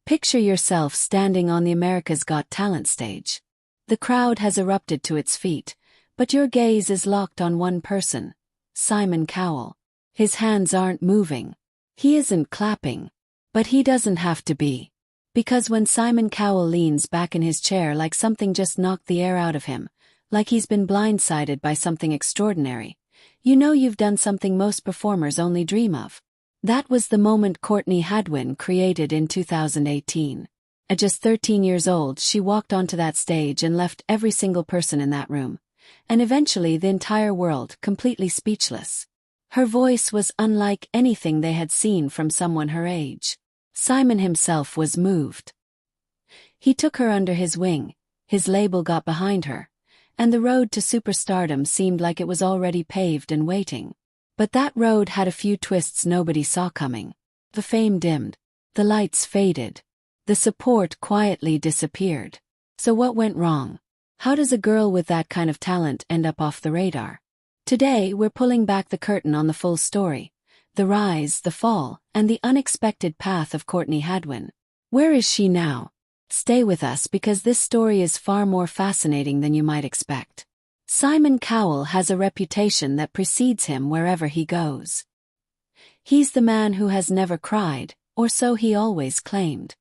Picture yourself standing on the America's Got Talent stage. The crowd has erupted to its feet, but your gaze is locked on one person, Simon Cowell. His hands aren't moving. He isn't clapping. But he doesn't have to be. Because when Simon Cowell leans back in his chair like something just knocked the air out of him, like he's been blindsided by something extraordinary, you know you've done something most performers only dream of. That was the moment Courtney Hadwin created in 2018. At just 13 years old, she walked onto that stage and left every single person in that room, and eventually the entire world, completely speechless. Her voice was unlike anything they had seen from someone her age. Simon himself was moved. He took her under his wing, his label got behind her, and the road to superstardom seemed like it was already paved and waiting. But that road had a few twists nobody saw coming. The fame dimmed. The lights faded. The support quietly disappeared. So what went wrong? How does a girl with that kind of talent end up off the radar? Today we're pulling back the curtain on the full story. The rise, the fall, and the unexpected path of Courtney Hadwin. Where is she now? Stay with us because this story is far more fascinating than you might expect. Simon Cowell has a reputation that precedes him wherever he goes. He's the man who has never cried, or so he always claimed.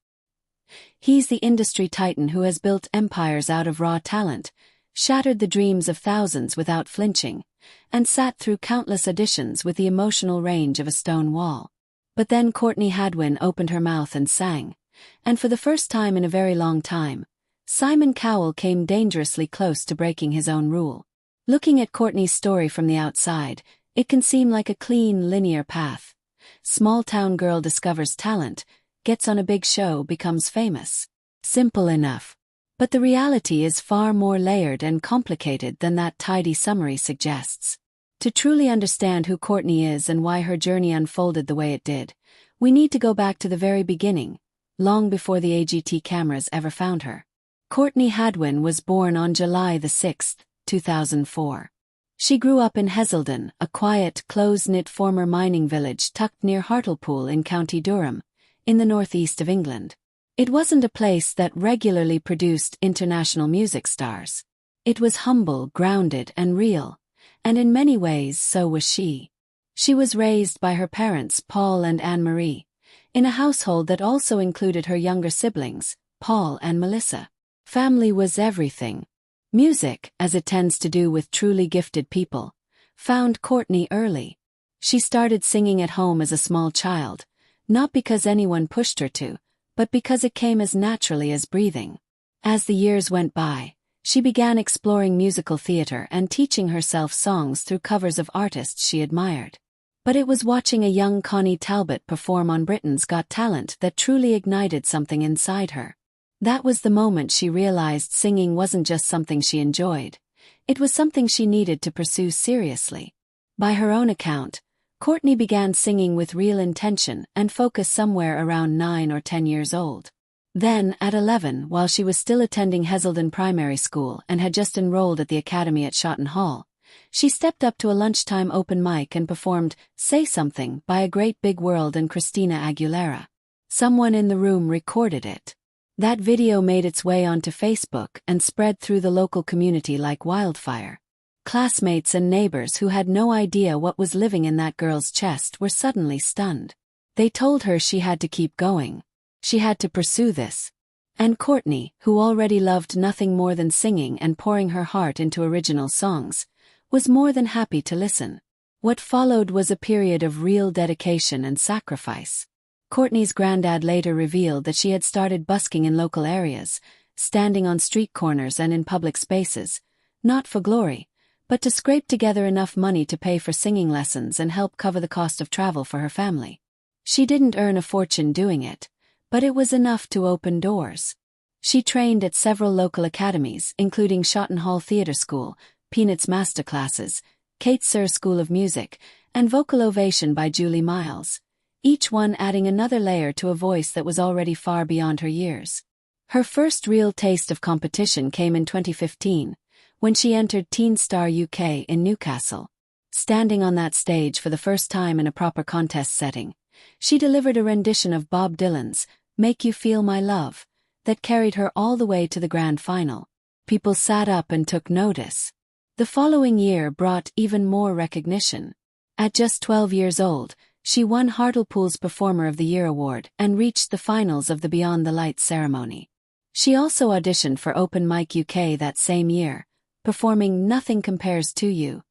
He's the industry titan who has built empires out of raw talent, shattered the dreams of thousands without flinching, and sat through countless auditions with the emotional range of a stone wall. But then Courtney Hadwin opened her mouth and sang, and for the first time in a very long time, Simon Cowell came dangerously close to breaking his own rule. Looking at Courtney's story from the outside, it can seem like a clean, linear path. Small-town girl discovers talent, gets on a big show, becomes famous. Simple enough. But the reality is far more layered and complicated than that tidy summary suggests. To truly understand who Courtney is and why her journey unfolded the way it did, we need to go back to the very beginning, long before the AGT cameras ever found her. Courtney Hadwin was born on July 6, 2004. She grew up in Heselden, a quiet, close-knit former mining village tucked near Hartlepool in County Durham, in the northeast of England. It wasn't a place that regularly produced international music stars. It was humble, grounded, and real, and in many ways so was she. She was raised by her parents, Paul and Anne-Marie, in a household that also included her younger siblings, Paul and Melissa. Family was everything. Music, as it tends to do with truly gifted people, found Courtney early. She started singing at home as a small child, not because anyone pushed her to, but because it came as naturally as breathing. As the years went by, she began exploring musical theater and teaching herself songs through covers of artists she admired. But it was watching a young Connie Talbot perform on Britain's Got Talent that truly ignited something inside her. That was the moment she realized singing wasn't just something she enjoyed. It was something she needed to pursue seriously. By her own account, Courtney began singing with real intention and focus somewhere around 9 or 10 years old. Then, at 11, while she was still attending Heselden Primary School and had just enrolled at the academy at Shotton Hall, she stepped up to a lunchtime open mic and performed Say Something by A Great Big World and Christina Aguilera. Someone in the room recorded it. That video made its way onto Facebook and spread through the local community like wildfire. Classmates and neighbors who had no idea what was living in that girl's chest were suddenly stunned. They told her she had to keep going. She had to pursue this. And Courtney, who already loved nothing more than singing and pouring her heart into original songs, was more than happy to listen. What followed was a period of real dedication and sacrifice. Courtney's granddad later revealed that she had started busking in local areas, standing on street corners and in public spaces, not for glory, but to scrape together enough money to pay for singing lessons and help cover the cost of travel for her family. She didn't earn a fortune doing it, but it was enough to open doors. She trained at several local academies, including Shotton Hall Theatre School, Peanuts Masterclasses, Kate Sir School of Music, and Vocal Ovation by Julie Miles, each one adding another layer to a voice that was already far beyond her years. Her first real taste of competition came in 2015, when she entered Teen Star UK in Newcastle. Standing on that stage for the first time in a proper contest setting, she delivered a rendition of Bob Dylan's Make You Feel My Love, that carried her all the way to the grand final. People sat up and took notice. The following year brought even more recognition. At just 12 years old, she won Hartlepool's Performer of the Year award and reached the finals of the Beyond the Lights ceremony. She also auditioned for Open Mic UK that same year, performing Nothing Compares to You,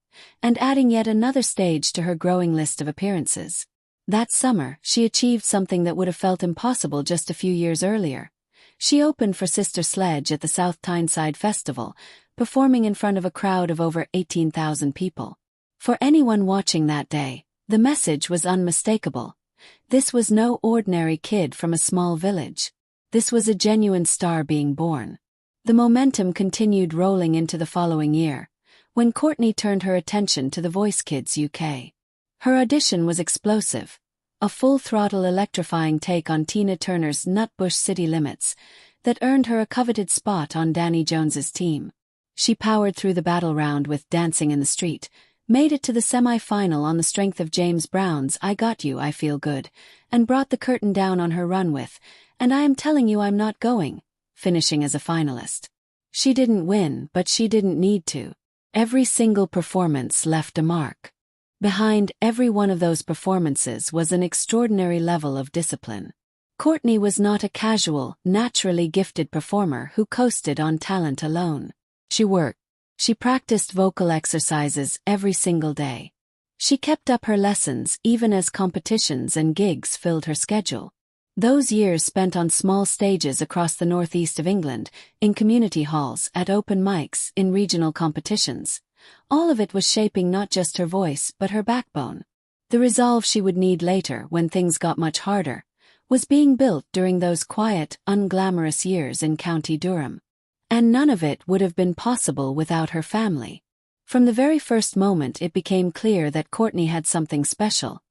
and adding yet another stage to her growing list of appearances. That summer, she achieved something that would have felt impossible just a few years earlier. She opened for Sister Sledge at the South Tyneside Festival, performing in front of a crowd of over 18,000 people. For anyone watching that day, the message was unmistakable. This was no ordinary kid from a small village. This was a genuine star being born. The momentum continued rolling into the following year, when Courtney turned her attention to The Voice Kids UK. Her audition was explosive, a full-throttle electrifying take on Tina Turner's Nutbush City Limits that earned her a coveted spot on Danny Jones's team. She powered through the battle round with Dancing in the Street, made it to the semi-final on the strength of James Brown's I Got You, I Feel Good, and brought the curtain down on her run with And I Am Telling You I'm Not Going, finishing as a finalist. She didn't win, but she didn't need to. Every single performance left a mark. Behind every one of those performances was an extraordinary level of discipline. Courtney was not a casual, naturally gifted performer who coasted on talent alone. She worked. She practiced vocal exercises every single day. She kept up her lessons even as competitions and gigs filled her schedule. Those years spent on small stages across the northeast of England, in community halls, at open mics, in regional competitions. All of it was shaping not just her voice but her backbone. The resolve she would need later when things got much harder was being built during those quiet, unglamorous years in County Durham. And none of it would have been possible without her family. From the very first moment it became clear that Courtney had something special.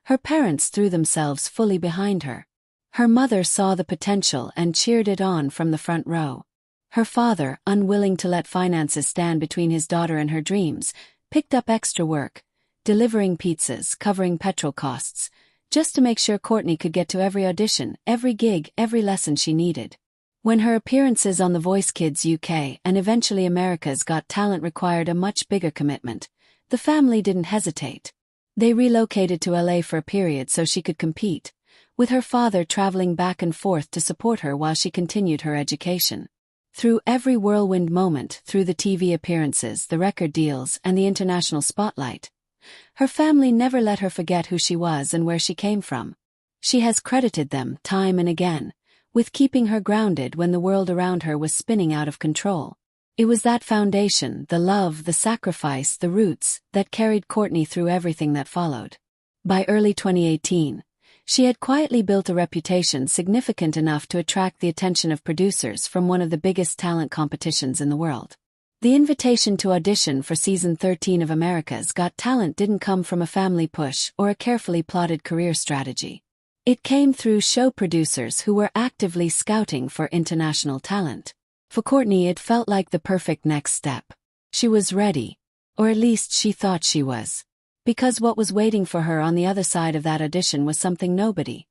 Her parents threw themselves fully behind her. Her mother saw the potential and cheered it on from the front row. Her father, unwilling to let finances stand between his daughter and her dreams, picked up extra work, delivering pizzas, covering petrol costs, just to make sure Courtney could get to every audition, every gig, every lesson she needed. When her appearances on The Voice Kids UK and eventually America's Got Talent required a much bigger commitment, the family didn't hesitate. They relocated to LA for a period so she could compete, with her father traveling back and forth to support her while she continued her education. Through every whirlwind moment, through the TV appearances, the record deals, and the international spotlight, her family never let her forget who she was and where she came from. She has credited them, time and again, with keeping her grounded when the world around her was spinning out of control. It was that foundation, the love, the sacrifice, the roots, that carried Courtney through everything that followed. By early 2018, she had quietly built a reputation significant enough to attract the attention of producers from one of the biggest talent competitions in the world. The invitation to audition for season 13 of America's Got Talent didn't come from a family push or a carefully plotted career strategy. It came through show producers who were actively scouting for international talent. For Courtney, it felt like the perfect next step. She was ready, or at least she thought she was. Because what was waiting for her on the other side of that audition was something nobody,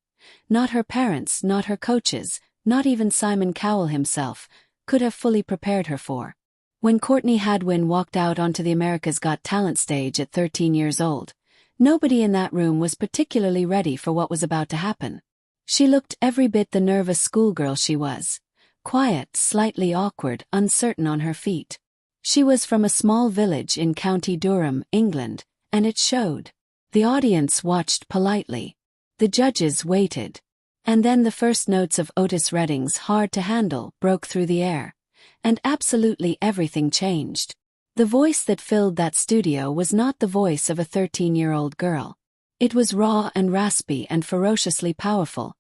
not her parents, not her coaches, not even Simon Cowell himself, could have fully prepared her for. When Courtney Hadwin walked out onto the America's Got Talent stage at 13 years old, nobody in that room was particularly ready for what was about to happen. She looked every bit the nervous schoolgirl she was. Quiet, slightly awkward, uncertain on her feet. She was from a small village in County Durham, England, and it showed. The audience watched politely. The judges waited. And then the first notes of Otis Redding's Hard to Handle broke through the air. And absolutely everything changed. The voice that filled that studio was not the voice of a 13-year-old girl. It was raw and raspy and ferociously powerful,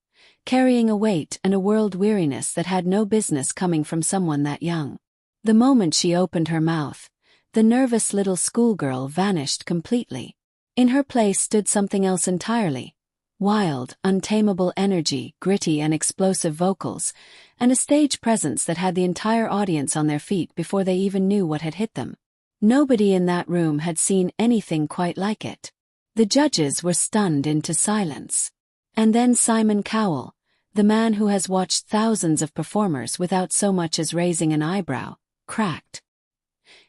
carrying a weight and a world weariness that had no business coming from someone that young. The moment she opened her mouth, the nervous little schoolgirl vanished completely. In her place stood something else entirely. Wild, untamable energy, gritty and explosive vocals, and a stage presence that had the entire audience on their feet before they even knew what had hit them. Nobody in that room had seen anything quite like it. The judges were stunned into silence. And then Simon Cowell, The man who has watched thousands of performers without so much as raising an eyebrow, cracked.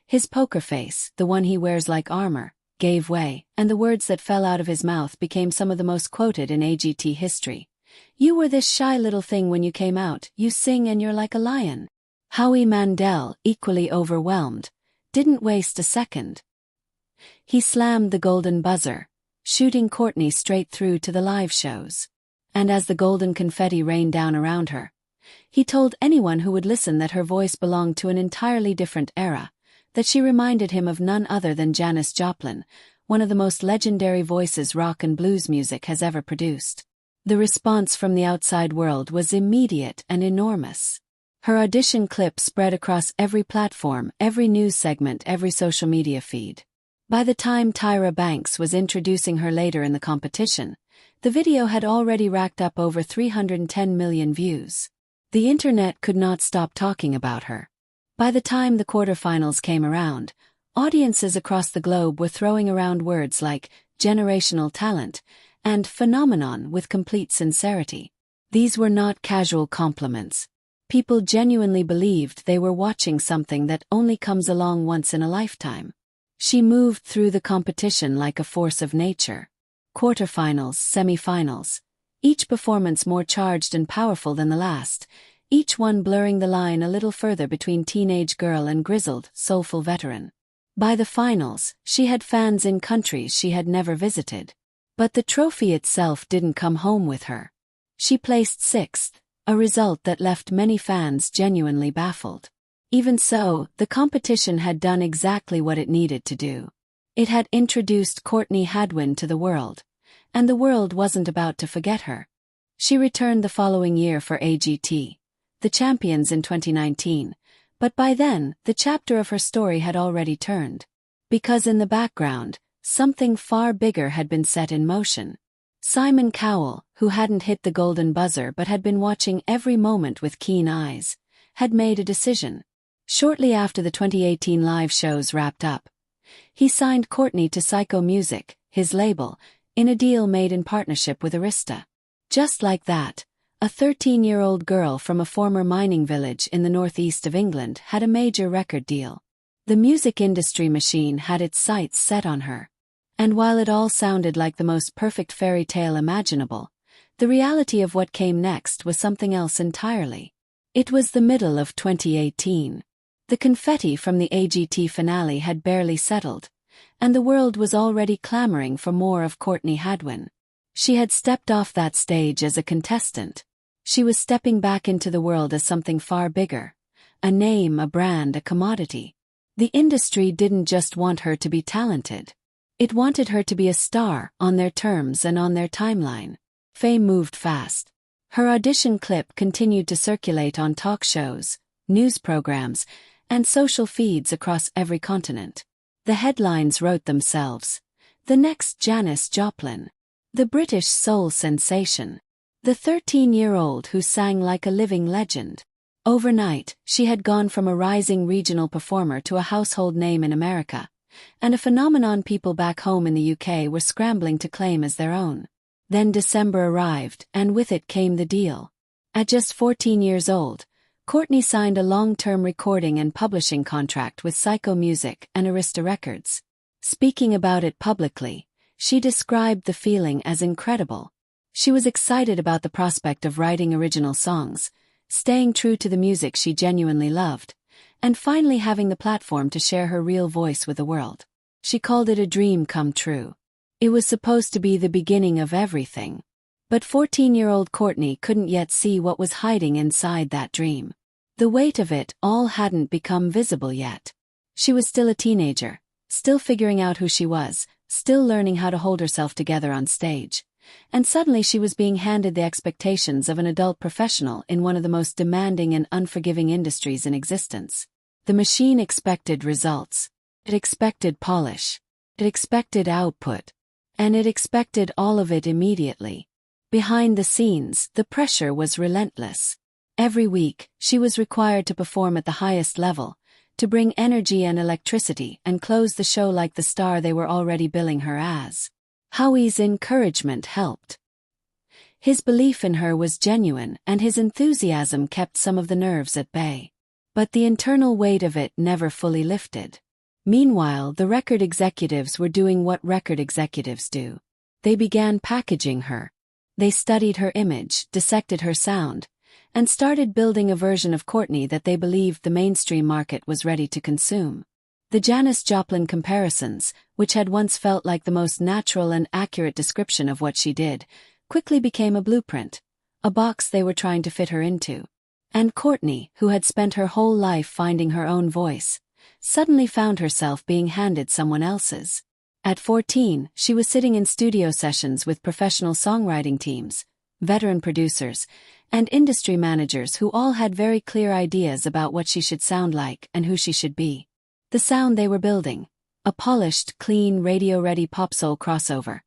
His poker face, the one he wears like armor, gave way, and the words that fell out of his mouth became some of the most quoted in AGT history. "You were this shy little thing when you came out, you sing and you're like a lion." Howie Mandel, equally overwhelmed, didn't waste a second. He slammed the golden buzzer, shooting Courtney straight through to the live shows. And as the golden confetti rained down around her, he told anyone who would listen that her voice belonged to an entirely different era, that she reminded him of none other than Janis Joplin, one of the most legendary voices rock and blues music has ever produced. The response from the outside world was immediate and enormous. Her audition clip spread across every platform, every news segment, every social media feed. By the time Tyra Banks was introducing her later in the competition, the video had already racked up over 310 million views. The internet could not stop talking about her. By the time the quarterfinals came around, audiences across the globe were throwing around words like generational talent and phenomenon with complete sincerity. These were not casual compliments. People genuinely believed they were watching something that only comes along once in a lifetime. She moved through the competition like a force of nature. Quarterfinals, semifinals, each performance more charged and powerful than the last, each one blurring the line a little further between teenage girl and grizzled, soulful veteran. By the finals, she had fans in countries she had never visited. But the trophy itself didn't come home with her. She placed sixth, a result that left many fans genuinely baffled. Even so, the competition had done exactly what it needed to do. It had introduced Courtney Hadwin to the world, and the world wasn't about to forget her. She returned the following year for AGT, the champions in 2019, but by then, the chapter of her story had already turned. Because in the background, something far bigger had been set in motion. Simon Cowell, who hadn't hit the golden buzzer but had been watching every moment with keen eyes, had made a decision. Shortly after the 2018 live shows wrapped up, he signed Courtney to Psycho Music, his label, in a deal made in partnership with Arista. Just like that, a 13-year-old girl from a former mining village in the northeast of England had a major record deal. The music industry machine had its sights set on her. And while it all sounded like the most perfect fairy tale imaginable, the reality of what came next was something else entirely. It was the middle of 2018. The confetti from the AGT finale had barely settled, and the world was already clamoring for more of Courtney Hadwin. She had stepped off that stage as a contestant. She was stepping back into the world as something far bigger. A name, a brand, a commodity. The industry didn't just want her to be talented. It wanted her to be a star, on their terms and on their timeline. Fame moved fast. Her audition clip continued to circulate on talk shows, news programs, and social feeds across every continent. The headlines wrote themselves. The next Janis Joplin. The British soul sensation. The 13-year-old who sang like a living legend. Overnight, she had gone from a rising regional performer to a household name in America, and a phenomenon people back home in the UK were scrambling to claim as their own. Then December arrived, and with it came the deal. At just 14 years old, Courtney signed a long-term recording and publishing contract with Psycho Music and Arista Records. Speaking about it publicly, she described the feeling as incredible. She was excited about the prospect of writing original songs, staying true to the music she genuinely loved, and finally having the platform to share her real voice with the world. She called it a dream come true. It was supposed to be the beginning of everything. But 14-year-old Courtney couldn't yet see what was hiding inside that dream. The weight of it all hadn't become visible yet. She was still a teenager, still figuring out who she was, still learning how to hold herself together on stage. And suddenly she was being handed the expectations of an adult professional in one of the most demanding and unforgiving industries in existence. The machine expected results. It expected polish. It expected output. And it expected all of it immediately. Behind the scenes, the pressure was relentless. Every week, she was required to perform at the highest level, to bring energy and electricity and close the show like the star they were already billing her as. Howie's encouragement helped. His belief in her was genuine, and his enthusiasm kept some of the nerves at bay. But the internal weight of it never fully lifted. Meanwhile, the record executives were doing what record executives do. They began packaging her. They studied her image, dissected her sound, and started building a version of Courtney that they believed the mainstream market was ready to consume. The Janis Joplin comparisons, which had once felt like the most natural and accurate description of what she did, quickly became a blueprint, a box they were trying to fit her into. And Courtney, who had spent her whole life finding her own voice, suddenly found herself being handed someone else's. At 14, she was sitting in studio sessions with professional songwriting teams, veteran producers, and industry managers who all had very clear ideas about what she should sound like and who she should be. The sound they were building, a polished, clean, radio-ready pop-soul crossover,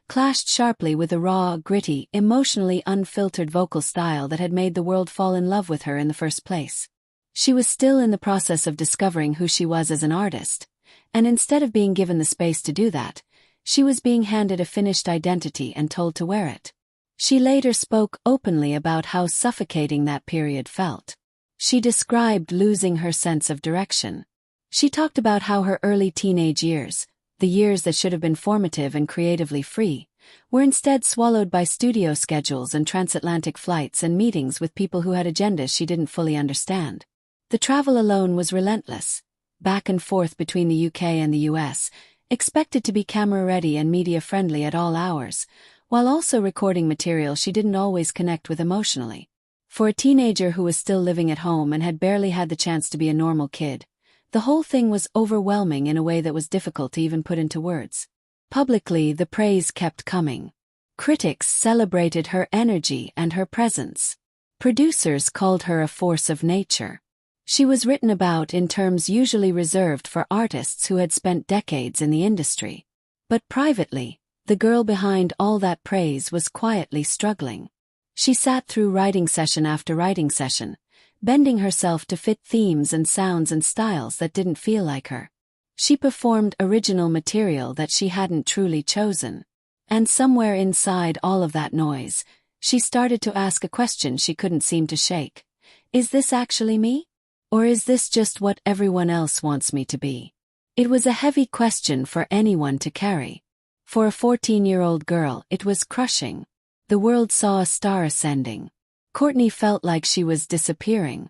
clashed sharply with the raw, gritty, emotionally unfiltered vocal style that had made the world fall in love with her in the first place. She was still in the process of discovering who she was as an artist, and instead of being given the space to do that, she was being handed a finished identity and told to wear it. She later spoke openly about how suffocating that period felt. She described losing her sense of direction. She talked about how her early teenage years, the years that should have been formative and creatively free, were instead swallowed by studio schedules and transatlantic flights and meetings with people who had agendas she didn't fully understand. The travel alone was relentless, back and forth between the UK and the US, expected to be camera-ready and media-friendly at all hours, while also recording material she didn't always connect with emotionally. For a teenager who was still living at home and had barely had the chance to be a normal kid, the whole thing was overwhelming in a way that was difficult to even put into words. Publicly, the praise kept coming. Critics celebrated her energy and her presence. Producers called her a force of nature. She was written about in terms usually reserved for artists who had spent decades in the industry. But privately, the girl behind all that praise was quietly struggling. She sat through writing session after writing session, bending herself to fit themes and sounds and styles that didn't feel like her. She performed original material that she hadn't truly chosen. And somewhere inside all of that noise, she started to ask a question she couldn't seem to shake. Is this actually me? Or is this just what everyone else wants me to be? It was a heavy question for anyone to carry. For a 14-year-old girl, it was crushing. The world saw a star ascending. Courtney felt like she was disappearing.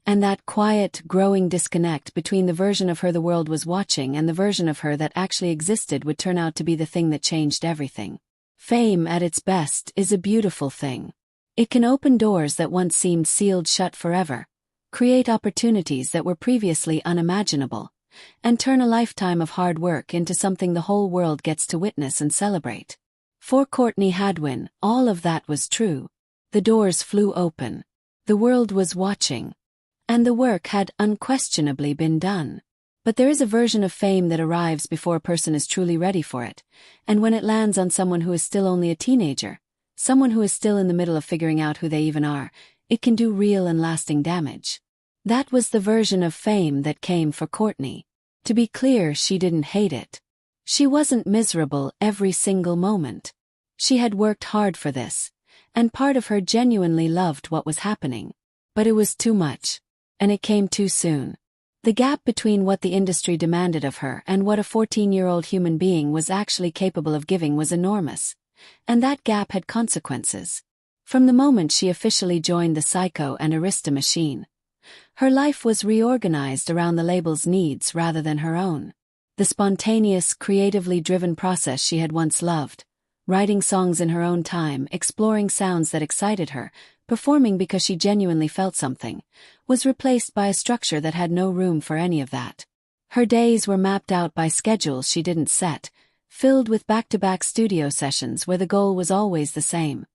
And that quiet, growing disconnect between the version of her the world was watching and the version of her that actually existed would turn out to be the thing that changed everything. Fame at its best is a beautiful thing. It can open doors that once seemed sealed shut forever, create opportunities that were previously unimaginable, and turn a lifetime of hard work into something the whole world gets to witness and celebrate. For Courtney Hadwin, all of that was true. The doors flew open. The world was watching. And the work had unquestionably been done. But there is a version of fame that arrives before a person is truly ready for it, and when it lands on someone who is still only a teenager, someone who is still in the middle of figuring out who they even are, it can do real and lasting damage. That was the version of fame that came for Courtney. To be clear, she didn't hate it. She wasn't miserable every single moment. She had worked hard for this, and part of her genuinely loved what was happening. But it was too much. And it came too soon. The gap between what the industry demanded of her and what a 14-year-old human being was actually capable of giving was enormous. And that gap had consequences. From the moment she officially joined the Psycho and Arista machine, her life was reorganized around the label's needs rather than her own. The spontaneous, creatively driven process she had once loved, writing songs in her own time, exploring sounds that excited her, performing because she genuinely felt something, was replaced by a structure that had no room for any of that. Her days were mapped out by schedules she didn't set, filled with back-to-back studio sessions where the goal was always the same: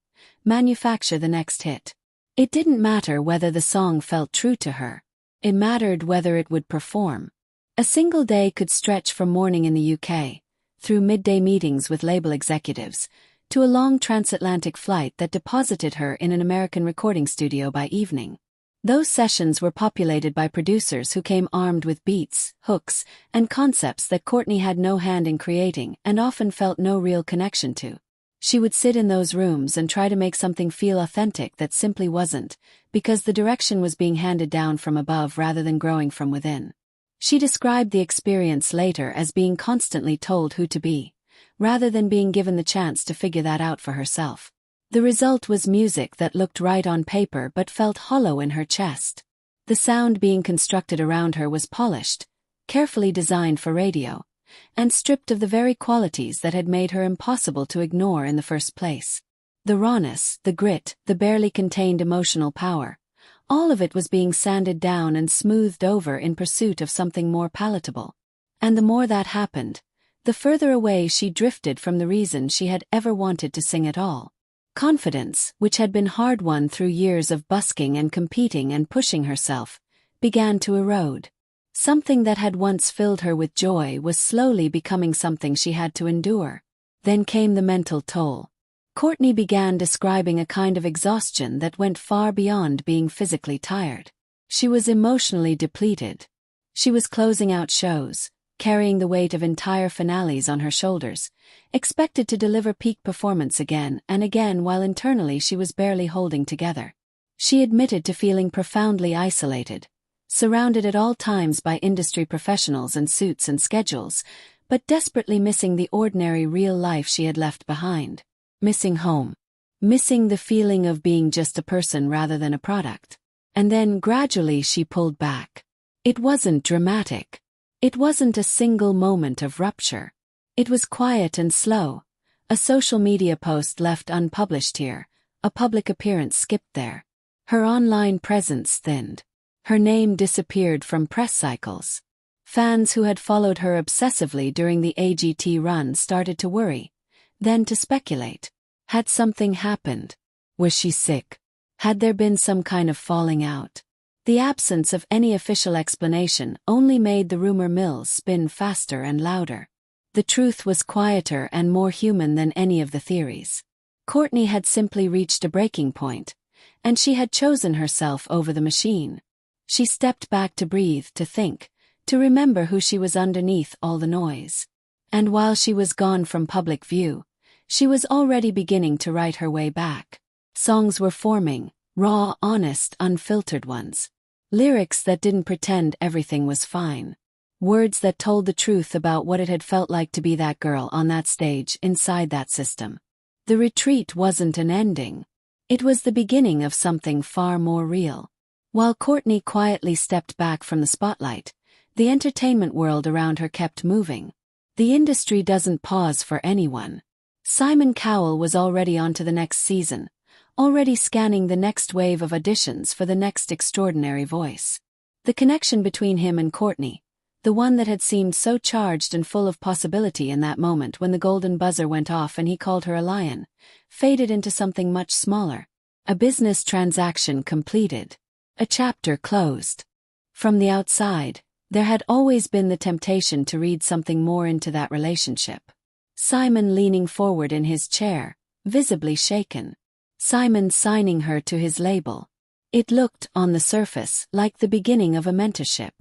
manufacture the next hit. It didn't matter whether the song felt true to her. It mattered whether it would perform. A single day could stretch from morning in the UK, through midday meetings with label executives, to a long transatlantic flight that deposited her in an American recording studio by evening. Those sessions were populated by producers who came armed with beats, hooks, and concepts that Courtney had no hand in creating and often felt no real connection to. She would sit in those rooms and try to make something feel authentic that simply wasn't, because the direction was being handed down from above rather than growing from within. She described the experience later as being constantly told who to be, rather than being given the chance to figure that out for herself. The result was music that looked right on paper but felt hollow in her chest. The sound being constructed around her was polished, carefully designed for radio, and stripped of the very qualities that had made her impossible to ignore in the first place. The rawness, the grit, the barely contained emotional power, all of it was being sanded down and smoothed over in pursuit of something more palatable. And the more that happened, the further away she drifted from the reason she had ever wanted to sing at all. Confidence, which had been hard-won through years of busking and competing and pushing herself, began to erode. Something that had once filled her with joy was slowly becoming something she had to endure. Then came the mental toll. Courtney began describing a kind of exhaustion that went far beyond being physically tired. She was emotionally depleted. She was closing out shows, carrying the weight of entire finales on her shoulders, expected to deliver peak performance again and again while internally she was barely holding together. She admitted to feeling profoundly isolated, surrounded at all times by industry professionals and suits and schedules, but desperately missing the ordinary real life she had left behind. Missing home. Missing the feeling of being just a person rather than a product. And then gradually she pulled back. It wasn't dramatic. It wasn't a single moment of rupture. It was quiet and slow. A social media post left unpublished here, a public appearance skipped there. Her online presence thinned. Her name disappeared from press cycles. Fans who had followed her obsessively during the AGT run started to worry, then to speculate. Had something happened? Was she sick? Had there been some kind of falling out? The absence of any official explanation only made the rumor mills spin faster and louder. The truth was quieter and more human than any of the theories. Courtney had simply reached a breaking point, and she had chosen herself over the machine. She stepped back to breathe, to think, to remember who she was underneath all the noise. And while she was gone from public view, she was already beginning to write her way back. Songs were forming, raw, honest, unfiltered ones. Lyrics that didn't pretend everything was fine. Words that told the truth about what it had felt like to be that girl on that stage inside that system. The retreat wasn't an ending. It was the beginning of something far more real. While Courtney quietly stepped back from the spotlight, the entertainment world around her kept moving. The industry doesn't pause for anyone. Simon Cowell was already on to the next season, already scanning the next wave of auditions for the next extraordinary voice. The connection between him and Courtney, the one that had seemed so charged and full of possibility in that moment when the golden buzzer went off and he called her a lion, faded into something much smaller. A business transaction completed. A chapter closed. From the outside, there had always been the temptation to read something more into that relationship. Simon leaning forward in his chair, visibly shaken. Simon signing her to his label. It looked, on the surface, like the beginning of a mentorship.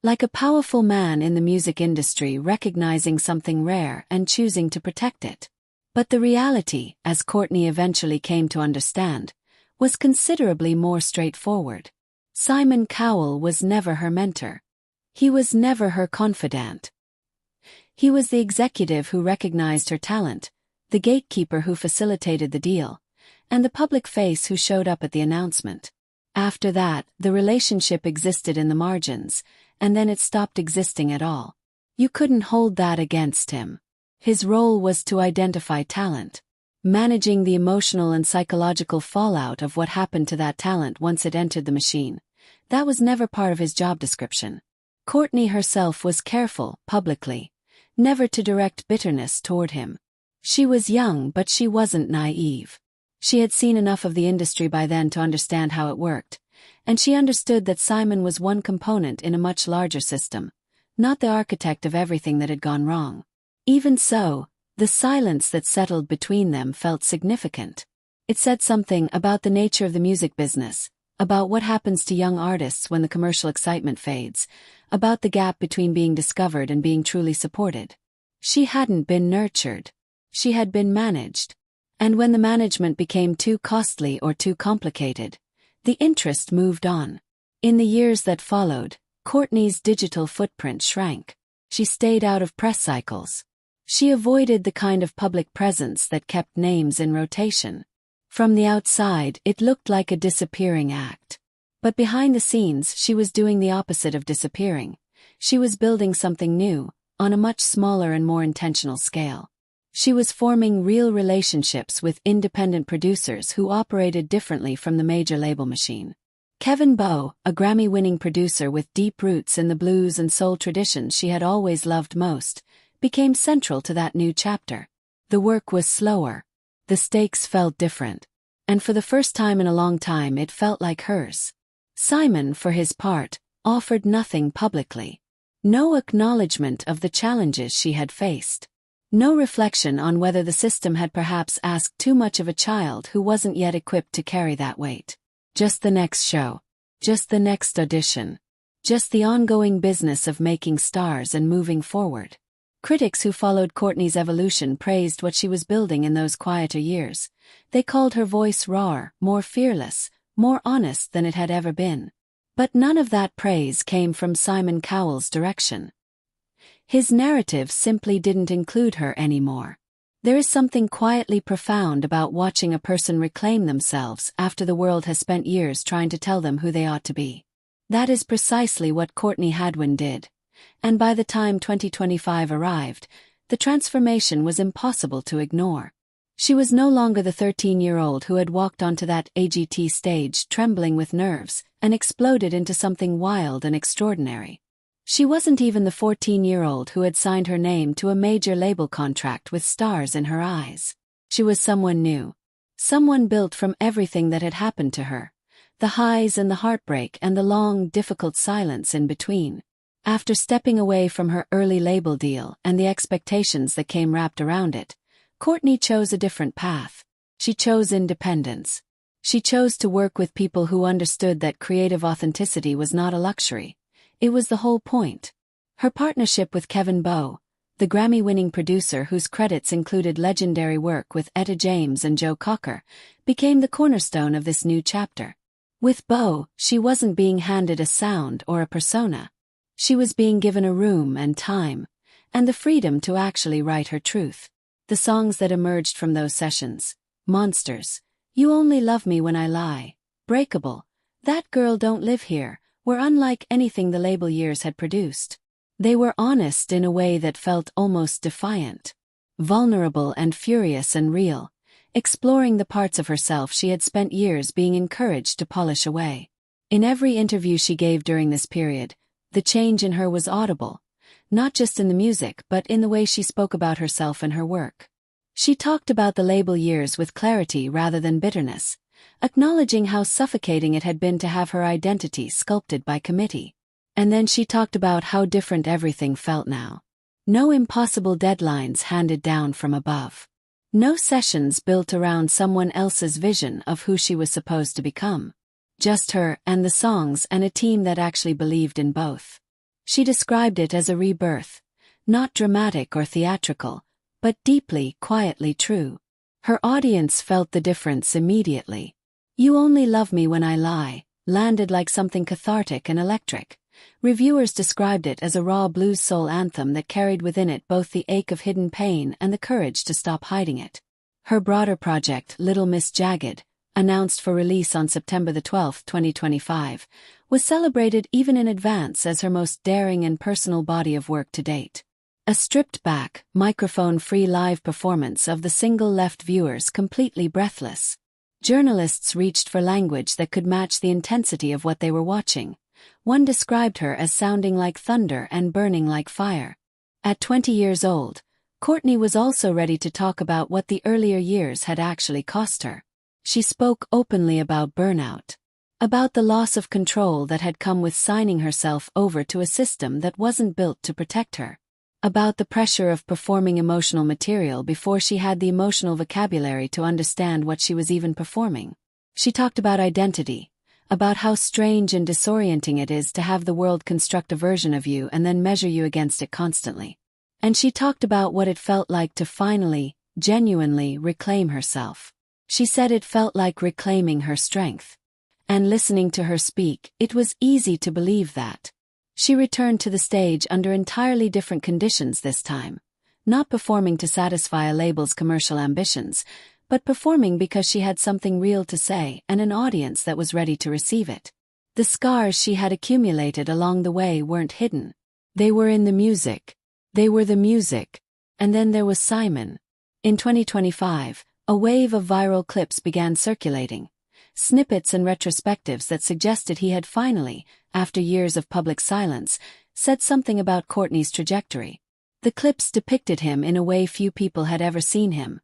Like a powerful man in the music industry recognizing something rare and choosing to protect it. But the reality, as Courtney eventually came to understand, was considerably more straightforward. Simon Cowell was never her mentor. He was never her confidant. He was the executive who recognized her talent, the gatekeeper who facilitated the deal, and the public face who showed up at the announcement. After that, the relationship existed in the margins, and then it stopped existing at all. You couldn't hold that against him. His role was to identify talent. Managing the emotional and psychological fallout of what happened to that talent once it entered the machine, that was never part of his job description. Courtney herself was careful, publicly, never to direct bitterness toward him. She was young, but she wasn't naive. She had seen enough of the industry by then to understand how it worked, and she understood that Simon was one component in a much larger system, not the architect of everything that had gone wrong. Even so, the silence that settled between them felt significant. It said something about the nature of the music business, about what happens to young artists when the commercial excitement fades, about the gap between being discovered and being truly supported. She hadn't been nurtured. She had been managed. And when the management became too costly or too complicated, the interest moved on. In the years that followed, Courtney's digital footprint shrank. She stayed out of press cycles. She avoided the kind of public presence that kept names in rotation. From the outside, it looked like a disappearing act. But behind the scenes, she was doing the opposite of disappearing. She was building something new, on a much smaller and more intentional scale. She was forming real relationships with independent producers who operated differently from the major label machine. Kevin Bowe, a Grammy-winning producer with deep roots in the blues and soul traditions she had always loved most, became central to that new chapter. The work was slower. The stakes felt different. And for the first time in a long time it felt like hers. Simon, for his part, offered nothing publicly. No acknowledgement of the challenges she had faced. No reflection on whether the system had perhaps asked too much of a child who wasn't yet equipped to carry that weight. Just the next show. Just the next audition. Just the ongoing business of making stars and moving forward. Critics who followed Courtney's evolution praised what she was building in those quieter years. They called her voice rawer, more fearless, more honest than it had ever been. But none of that praise came from Simon Cowell's direction. His narrative simply didn't include her anymore. There is something quietly profound about watching a person reclaim themselves after the world has spent years trying to tell them who they ought to be. That is precisely what Courtney Hadwin did. And by the time 2025 arrived, the transformation was impossible to ignore. She was no longer the 13-year-old who had walked onto that AGT stage trembling with nerves and exploded into something wild and extraordinary. She wasn't even the 14-year-old who had signed her name to a major label contract with stars in her eyes. She was someone new. Someone built from everything that had happened to her. The highs and the heartbreak and the long, difficult silence in between. After stepping away from her early label deal and the expectations that came wrapped around it, Courtney chose a different path. She chose independence. She chose to work with people who understood that creative authenticity was not a luxury. It was the whole point. Her partnership with Kevin Bowe, the Grammy-winning producer whose credits included legendary work with Etta James and Joe Cocker, became the cornerstone of this new chapter. With Bowe, she wasn't being handed a sound or a persona. She was being given a room and time, and the freedom to actually write her truth. The songs that emerged from those sessions, Monsters, You Only Love Me When I Lie, Breakable, That Girl Don't Live Here, were unlike anything the label years had produced. They were honest in a way that felt almost defiant, vulnerable and furious and real, exploring the parts of herself she had spent years being encouraged to polish away. In every interview she gave during this period, the change in her was audible, not just in the music but in the way she spoke about herself and her work. She talked about the label years with clarity rather than bitterness, acknowledging how suffocating it had been to have her identity sculpted by committee. And then she talked about how different everything felt now. No impossible deadlines handed down from above. No sessions built around someone else's vision of who she was supposed to become. Just her and the songs and a team that actually believed in both. She described it as a rebirth, not dramatic or theatrical, but deeply, quietly true. Her audience felt the difference immediately. You Only Love Me When I Lie landed like something cathartic and electric. Reviewers described it as a raw blues soul anthem that carried within it both the ache of hidden pain and the courage to stop hiding it. Her broader project, Little Miss Jagged, announced for release on September 12, 2025, was celebrated even in advance as her most daring and personal body of work to date. A stripped-back, microphone-free live performance of the single left viewers completely breathless. Journalists reached for language that could match the intensity of what they were watching. One described her as sounding like thunder and burning like fire. At 20 years old, Courtney was also ready to talk about what the earlier years had actually cost her. She spoke openly about burnout. About the loss of control that had come with signing herself over to a system that wasn't built to protect her. About the pressure of performing emotional material before she had the emotional vocabulary to understand what she was even performing. She talked about identity, about how strange and disorienting it is to have the world construct a version of you and then measure you against it constantly. And she talked about what it felt like to finally, genuinely reclaim herself. She said it felt like reclaiming her strength. And listening to her speak, it was easy to believe that. She returned to the stage under entirely different conditions this time, not performing to satisfy a label's commercial ambitions, but performing because she had something real to say and an audience that was ready to receive it. The scars she had accumulated along the way weren't hidden. They were in the music. They were the music. And then there was Simon. In 2025, a wave of viral clips began circulating, snippets and retrospectives that suggested he had finally, after years of public silence, said something about Courtney's trajectory. The clips depicted him in a way few people had ever seen him.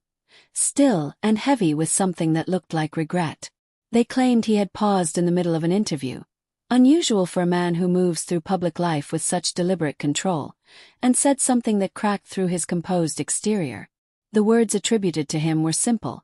Still and heavy with something that looked like regret. They claimed he had paused in the middle of an interview, unusual for a man who moves through public life with such deliberate control, and said something that cracked through his composed exterior. The words attributed to him were simple,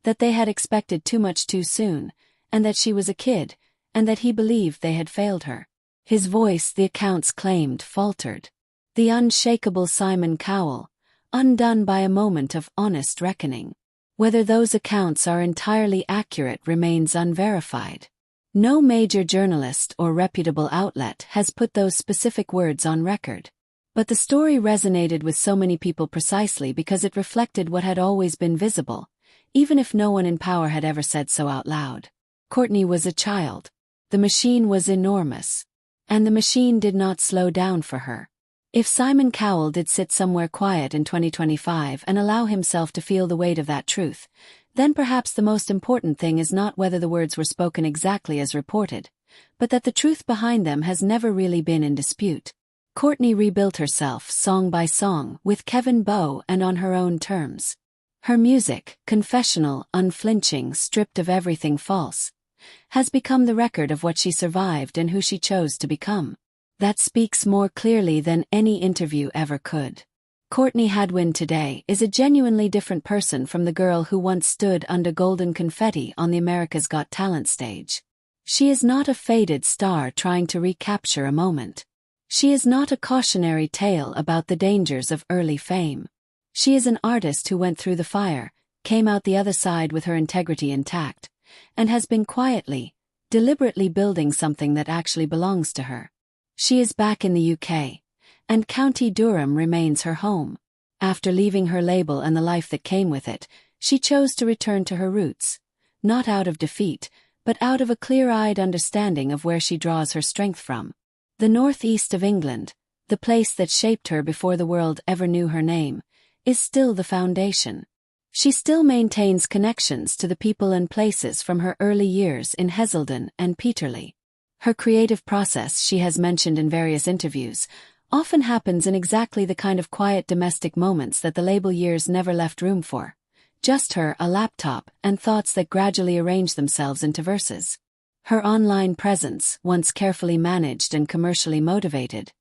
that they had expected too much too soon, and that she was a kid, and that he believed they had failed her. His voice, the accounts claimed, faltered. The unshakable Simon Cowell, undone by a moment of honest reckoning. Whether those accounts are entirely accurate remains unverified. No major journalist or reputable outlet has put those specific words on record. But the story resonated with so many people precisely because it reflected what had always been visible, even if no one in power had ever said so out loud. Courtney was a child. The machine was enormous. And the machine did not slow down for her. If Simon Cowell did sit somewhere quiet in 2025 and allow himself to feel the weight of that truth, then perhaps the most important thing is not whether the words were spoken exactly as reported, but that the truth behind them has never really been in dispute. Courtney rebuilt herself song by song with Kevin Bowe and on her own terms. Her music, confessional, unflinching, stripped of everything false, has become the record of what she survived and who she chose to become. That speaks more clearly than any interview ever could. Courtney Hadwin today is a genuinely different person from the girl who once stood under golden confetti on the America's Got Talent stage. She is not a faded star trying to recapture a moment. She is not a cautionary tale about the dangers of early fame. She is an artist who went through the fire, came out the other side with her integrity intact, and has been quietly, deliberately building something that actually belongs to her. She is back in the UK, and County Durham remains her home. After leaving her label and the life that came with it, she chose to return to her roots, not out of defeat, but out of a clear-eyed understanding of where she draws her strength from. The northeast of England, the place that shaped her before the world ever knew her name, is still the foundation. She still maintains connections to the people and places from her early years in Heselden and Peterlee. Her creative process, she has mentioned in various interviews, often happens in exactly the kind of quiet domestic moments that the label years never left room for. Just her, a laptop, and thoughts that gradually arrange themselves into verses. Her online presence, once carefully managed and commercially motivated,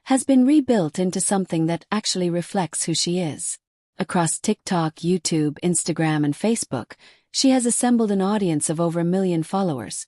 has been rebuilt into something that actually reflects who she is. Across TikTok, YouTube, Instagram, and Facebook, she has assembled an audience of over 1 million followers.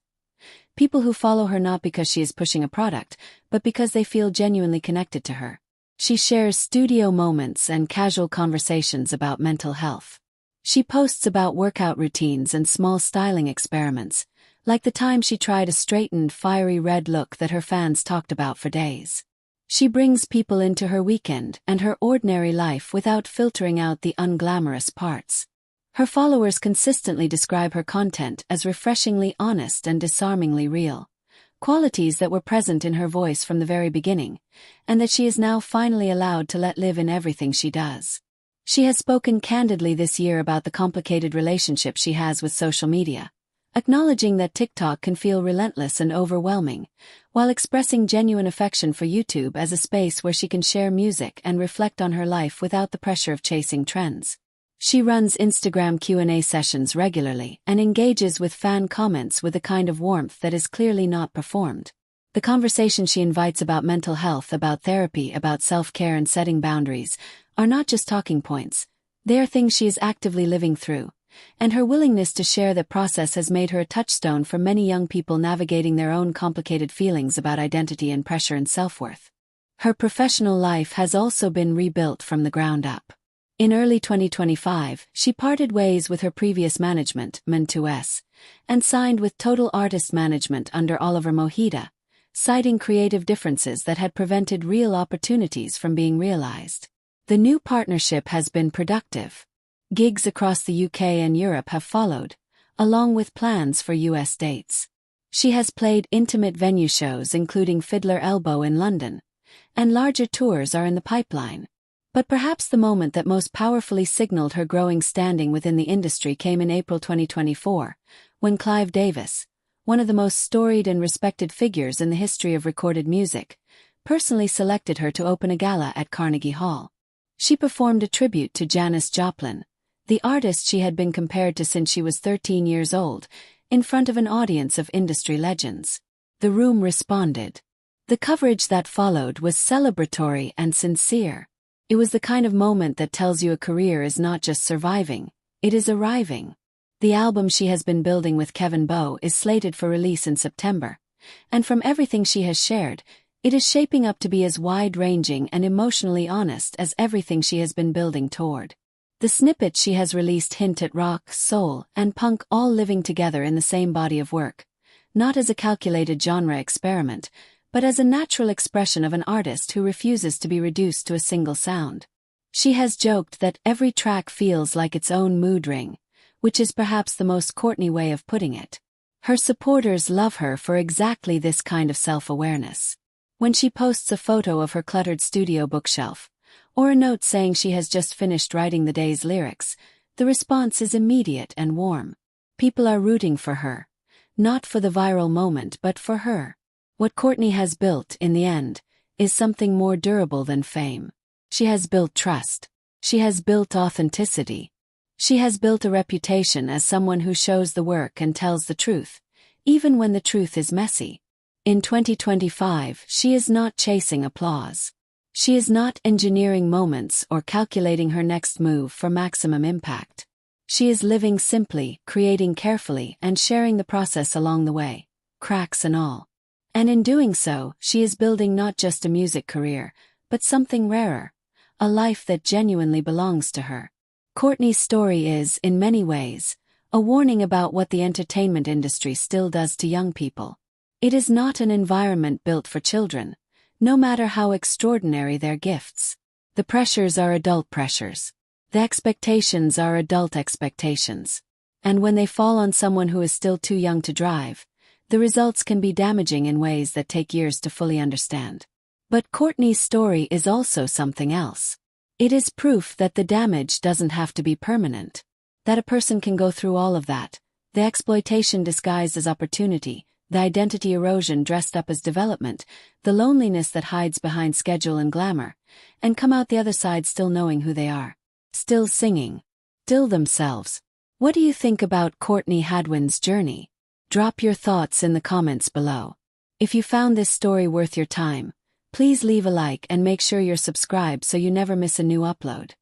People who follow her not because she is pushing a product, but because they feel genuinely connected to her. She shares studio moments and casual conversations about mental health. She posts about workout routines and small styling experiments, like the time she tried a straightened, fiery red look that her fans talked about for days. She brings people into her weekend and her ordinary life without filtering out the unglamorous parts. Her followers consistently describe her content as refreshingly honest and disarmingly real, qualities that were present in her voice from the very beginning, and that she is now finally allowed to let live in everything she does. She has spoken candidly this year about the complicated relationship she has with social media, acknowledging that TikTok can feel relentless and overwhelming, while expressing genuine affection for YouTube as a space where she can share music and reflect on her life without the pressure of chasing trends. She runs Instagram Q&A sessions regularly and engages with fan comments with a kind of warmth that is clearly not performed. The conversation she invites about mental health, about therapy, about self-care and setting boundaries are not just talking points. They are things she is actively living through, and her willingness to share that process has made her a touchstone for many young people navigating their own complicated feelings about identity and pressure and self-worth. Her professional life has also been rebuilt from the ground up. In early 2025, she parted ways with her previous management, Men2S, and signed with Total Artist Management under Oliver Mojita, citing creative differences that had prevented real opportunities from being realized. The new partnership has been productive. Gigs across the UK and Europe have followed, along with plans for US dates. She has played intimate venue shows including Fiddler Elbow in London, and larger tours are in the pipeline. But perhaps the moment that most powerfully signaled her growing standing within the industry came in April 2024, when Clive Davis, one of the most storied and respected figures in the history of recorded music, personally selected her to open a gala at Carnegie Hall. She performed a tribute to Janis Joplin, the artist she had been compared to since she was 13 years old, in front of an audience of industry legends. The room responded. The coverage that followed was celebratory and sincere. It was the kind of moment that tells you a career is not just surviving, it is arriving. The album she has been building with Kevin Bowe is slated for release in September, and from everything she has shared, it is shaping up to be as wide-ranging and emotionally honest as everything she has been building toward. The snippets she has released hint at rock, soul, and punk all living together in the same body of work, not as a calculated genre experiment, but as a natural expression of an artist who refuses to be reduced to a single sound. She has joked that every track feels like its own mood ring, which is perhaps the most Courtney way of putting it. Her supporters love her for exactly this kind of self-awareness. When she posts a photo of her cluttered studio bookshelf, or a note saying she has just finished writing the day's lyrics, the response is immediate and warm. People are rooting for her, not for the viral moment but for her. What Courtney has built, in the end, is something more durable than fame. She has built trust. She has built authenticity. She has built a reputation as someone who shows the work and tells the truth, even when the truth is messy. In 2025, she is not chasing applause. She is not engineering moments or calculating her next move for maximum impact. She is living simply, creating carefully, and sharing the process along the way, cracks and all. And in doing so, she is building not just a music career, but something rarer, a life that genuinely belongs to her. Courtney's story is, in many ways, a warning about what the entertainment industry still does to young people. It is not an environment built for children, no matter how extraordinary their gifts. The pressures are adult pressures. The expectations are adult expectations. And when they fall on someone who is still too young to drive, the results can be damaging in ways that take years to fully understand. But Courtney's story is also something else. It is proof that the damage doesn't have to be permanent. That a person can go through all of that, the exploitation disguised as opportunity, the identity erosion dressed up as development, the loneliness that hides behind schedule and glamour, and come out the other side still knowing who they are. Still singing. Still themselves. What do you think about Courtney Hadwin's journey? Drop your thoughts in the comments below. If you found this story worth your time, please leave a like and make sure you're subscribed so you never miss a new upload.